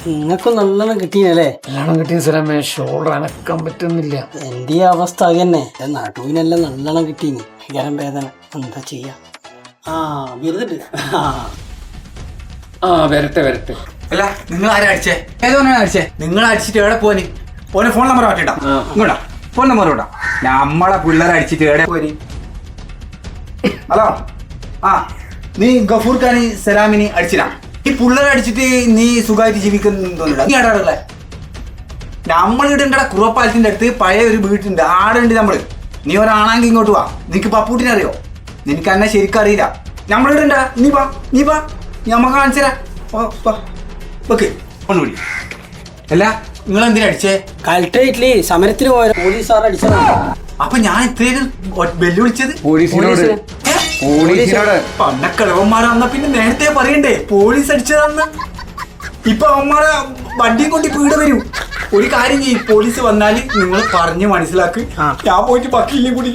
നിങ്ങൾക്കും നല്ലോണം കിട്ടീനല്ലേ? നല്ലോണം കിട്ടിയ സ്ഥലമേ ഷോൾഡർ അനക്കാൻ പറ്റുന്നില്ല. എന്റെ അവസ്ഥ അത് തന്നെ. നടുവിനെല്ലാം നല്ലോണം കിട്ടീനി. ഭയങ്കരം വേദന. എന്താ ചെയ്യാ? വരട്ടെ വരട്ടെ. അല്ല നിങ്ങൾ ആരാ അടിച്ചേ? ഏതോനാണ് അടിച്ചേ? നിങ്ങൾ അടിച്ചിട്ട് എവിടെ പോനി? ഓനെ ഫോൺ നമ്പർ മാറ്റിട്ടാ ഇങ്ങോട്ടാ. ഫോൺ നമ്പർ ഇട്ടാ. നമ്മളെ പിള്ളേരെ അടിച്ചിട്ട് എവിടെ പോനി? ഹലോ, ആ നീ ഗഫൂർ ഖാനി സലാമിനി അടിച്ചില്ല. ഈ പിള്ളേരെ അടിച്ചിട്ട് നീ സുഖമായിട്ട് ജീവിക്കുന്നുണ്ടോ? നീ ആടാടുള്ള നമ്മളിവിടെ ഉണ്ടടാ. കുറപ്പാലത്തിന്റെ അടുത്ത് പഴയ ഒരു വീട്ടുണ്ട്. ആടുണ്ട് നമ്മള്. നീ ഒരാണെങ്കിൽ ഇങ്ങോട്ട് വാ. നിനക്ക് പപ്പൂട്ടിനെ അറിയോ? നിനക്ക് എന്നെ ശരിക്കും അറിയില്ല. നമ്മളിവിടെ ഉണ്ടാ. നീ വാ ഞമ്മക്ക് കാണിച്ചരാ. ഓക്കെ ഒന്നുകൂടി. അല്ല നിങ്ങൾ എന്തിനാ അടിച്ചേ? കലക്ടറേറ്റില് സമരത്തിന് പോയ പോലീസുകാർ അടിച്ചതാണ്. അപ്പൊ ഞാൻ ഇത്രയും വെല്ലുവിളിച്ചത് പോലീസിനോട് പണ്ടക്കളവന്മാരാന്ന പിന്നെ നേരത്തെ പറയണ്ടേ പോലീസ് അടിച്ചതാന്ന്. ഇപ്പൊ അവന്മാരെ വണ്ടിയും കൊണ്ട് പീട് വരും. ഒരു കാര്യം ചെയ്യും, പോലീസ് വന്നാല് നിങ്ങൾ പറഞ്ഞ് മനസ്സിലാക്ക്. ഞാൻ പോയിട്ട് വക്കീലിനെ കൂടി